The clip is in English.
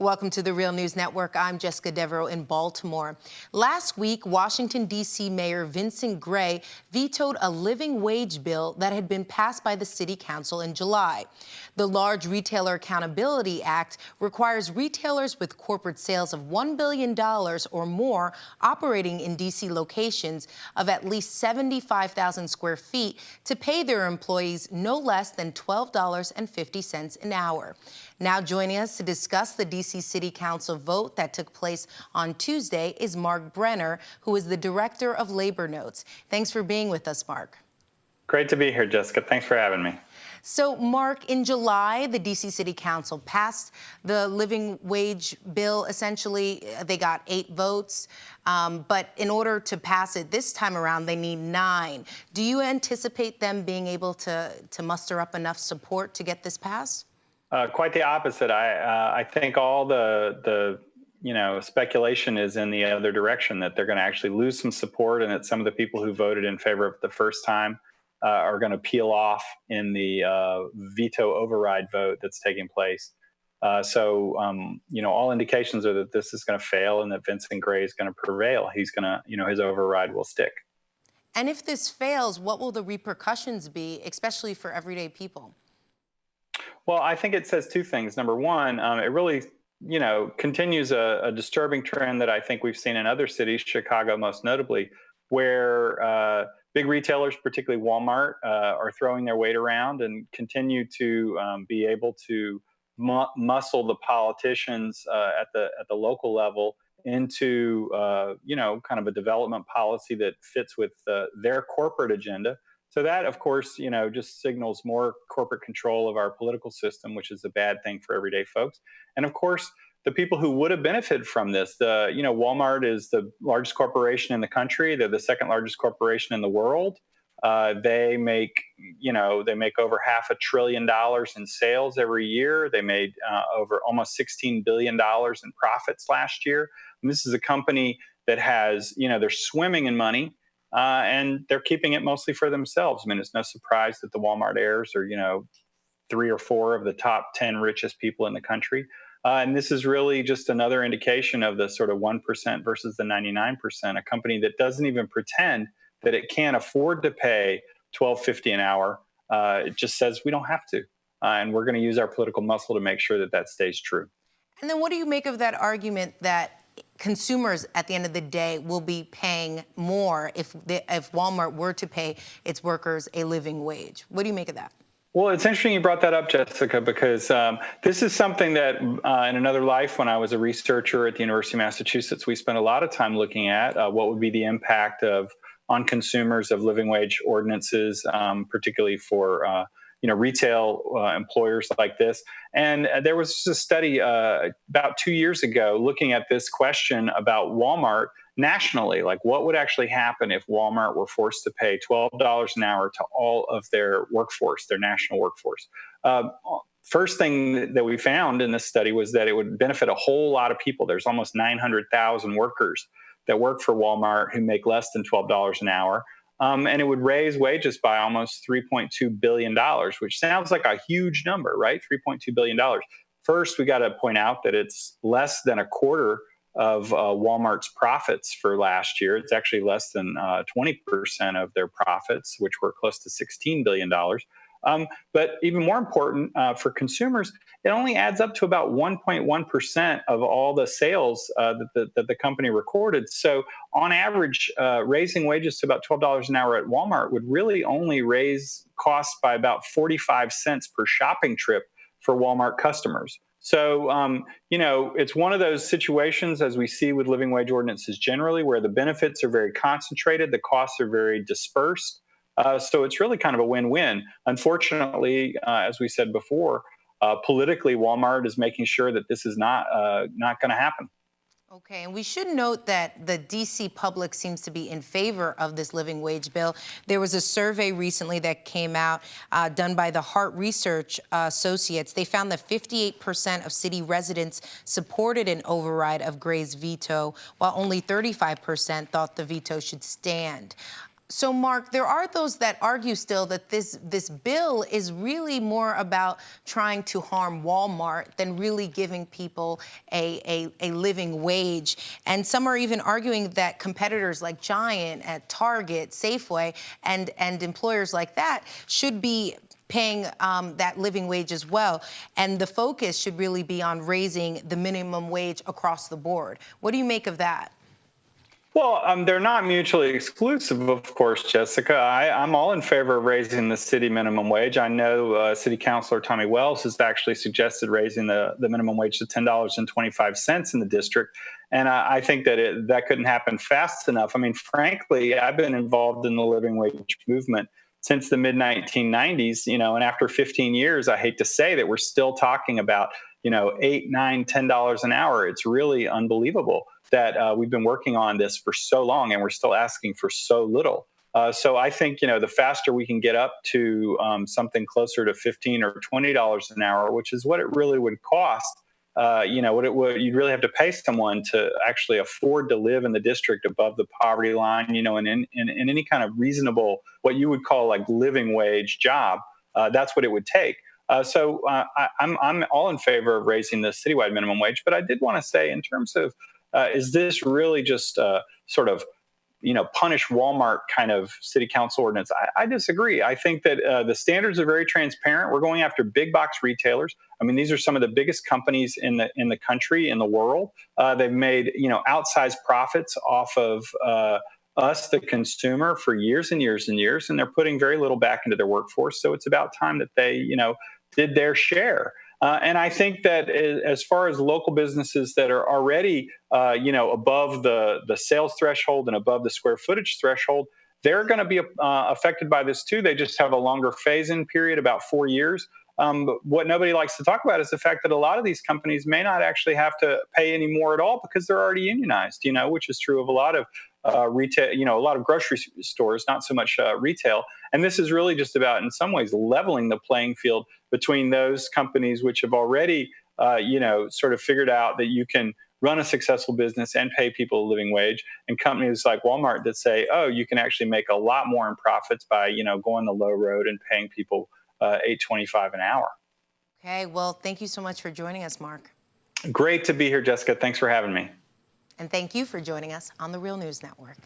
Welcome to the Real News Network. I'm Jessica Devereaux in Baltimore. Last week, Washington, D.C. Mayor Vincent Gray vetoed a living wage bill that had been passed by the City Council in July. The Large Retailer Accountability Act requires retailers with corporate sales of $1 billion or more operating in D.C. locations of at least 75,000 square feet to pay their employees no less than $12.50 an hour. Now joining us to discuss the D.C. City Council vote that took place on Tuesday is Mark Brenner, who is the Director of Labor Notes. Thanks for being with us, Mark. Great to be here, Jessica. Thanks for having me. So, Mark, in July, the D.C. City Council passed the living wage bill. Essentially, they got 8 votes. But in order to pass it this time around, they need 9. Do you anticipate them being able to muster up enough support to get this passed? Quite the opposite. I think all the speculation is in the other direction, that they're going to actually lose some support, and that some of the people who voted in favor of it the first time are going to peel off in the veto override vote that's taking place. All indications are that this is going to fail and that Vincent Gray is going to prevail. He's going to, his override will stick. And if this fails, what will the repercussions be, especially for everyday people? Well, I think it says 2 things. Number one, it really, continues a disturbing trend that I think we've seen in other cities, Chicago most notably, where big retailers, particularly Walmart, are throwing their weight around and continue to be able to muscle the politicians at the local level into kind of a development policy that fits with their corporate agenda. So that, of course, just signals more corporate control of our political system, which is a bad thing for everyday folks. And of course, the people who would have benefited from this, Walmart is the largest corporation in the country. They're the second largest corporation in the world. They make over $500 billion in sales every year. They made over almost $16 billion in profits last year. And this is a company that has, they're swimming in money. And they're keeping it mostly for themselves. I mean, it's no surprise that the Walmart heirs are, 3 or 4 of the top 10 richest people in the country. And this is really just another indication of the sort of 1% versus the 99%, a company that doesn't even pretend that it can't afford to pay $12.50 an hour. It just says we don't have to. And we're going to use our political muscle to make sure that that stays true. And then what do you make of that argument that consumers at the end of the day will be paying more if Walmart were to pay its workers a living wage? What do you make of that? Well, it's interesting you brought that up, Jessica, because this is something that in another life, when I was a researcher at the University of Massachusetts, we spent a lot of time looking at what would be the impact on consumers of living wage ordinances, particularly for retail employers like this. And there was a study about 2 years ago looking at this question about Walmart nationally, like what would actually happen if Walmart were forced to pay $12 an hour to all of their workforce, their national workforce. First thing that we found in this study was that it would benefit a whole lot of people. There's almost 900,000 workers that work for Walmart who make less than $12 an hour. And it would raise wages by almost $3.2 billion, which sounds like a huge number, right? $3.2 billion. First, we got to point out that it's less than a quarter of Walmart's profits for last year. It's actually less than 20% of their profits, which were close to $16 billion. But even more important for consumers, it only adds up to about 1.1% of all the sales that the company recorded. So on average, raising wages to about $12 an hour at Walmart would really only raise costs by about 45 cents per shopping trip for Walmart customers. So, it's one of those situations, as we see with living wage ordinances generally, where the benefits are very concentrated, the costs are very dispersed. So it's really kind of a win-win. Unfortunately, as we said before, politically, Walmart is making sure that this is not going to happen. Okay, and we should note that the D.C. public seems to be in favor of this living wage bill. There was a survey recently that came out done by the Hart Research Associates. They found that 58% of city residents supported an override of Gray's veto, while only 35% thought the veto should stand. So, Mark, there are those that argue still that this bill is really more about trying to harm Walmart than really giving people a living wage. And some are even arguing that competitors like Giant, at Target, Safeway, and employers like that should be paying that living wage as well. And the focus should really be on raising the minimum wage across the board. What do you make of that? Well, they're not mutually exclusive, of course, Jessica. I'm all in favor of raising the city minimum wage. I know City Councilor Tommy Wells has actually suggested raising the minimum wage to $10.25 in the district. And I think that that couldn't happen fast enough. I mean, frankly, I've been involved in the living wage movement since the mid 1990s, and after 15 years, I hate to say that we're still talking about, $8, $9, $10 an hour. It's really unbelievable that we've been working on this for so long and we're still asking for so little. So I think the faster we can get up to something closer to $15 or $20 an hour, which is what it really would cost. What it would you'd really have to pay someone to actually afford to live in the district above the poverty line, and in any kind of reasonable, what you would call like living wage job. That's what it would take. I'm all in favor of raising the citywide minimum wage, but I did want to say, in terms of is this really just sort of punish Walmart kind of city council ordinance? I disagree. I think that the standards are very transparent. We're going after big box retailers. I mean, these are some of the biggest companies in the country, in the world. They've made outsized profits off of us, the consumer, for years and years and years, and they're putting very little back into their workforce. So it's about time that they did their share. And I think that as far as local businesses that are already, above the sales threshold and above the square footage threshold, they're going to be affected by this too. They just have a longer phase-in period, about 4 years. But what nobody likes to talk about is the fact that a lot of these companies may not actually have to pay any more at all because they're already unionized, which is true of a lot of retail, a lot of grocery stores, not so much retail. And this is really just about, in some ways, leveling the playing field between those companies which have already, sort of figured out that you can run a successful business and pay people a living wage, and companies like Walmart that say, oh, you can actually make a lot more in profits by, going the low road and paying people $8.25 an hour. Okay, well, thank you so much for joining us, Mark. Great to be here, Jessica. Thanks for having me. And thank you for joining us on the Real News Network.